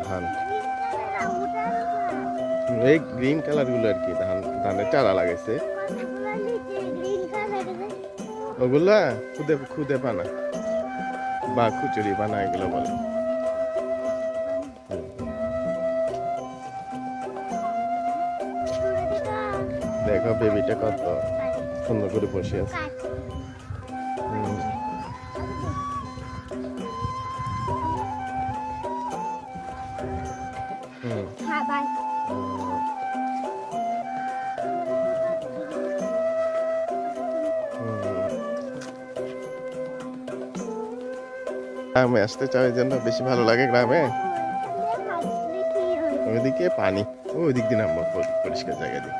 ধান এই green colour গুলো আর কি ধানের চারা লাগাইছে ওগুলা খুদে খুদে পানা বা খুচুরি পানা এগুলো বলে। দেখো বেবিটা কত সুন্দর করে বসে আছে। গ্রামে আসতে চাই জন্য বেশি ভালো লাগে গ্রামে। ওইদিকে পানি ওই দিক দিয়ে নামবো পরিষ্কার জায়গা দিয়ে।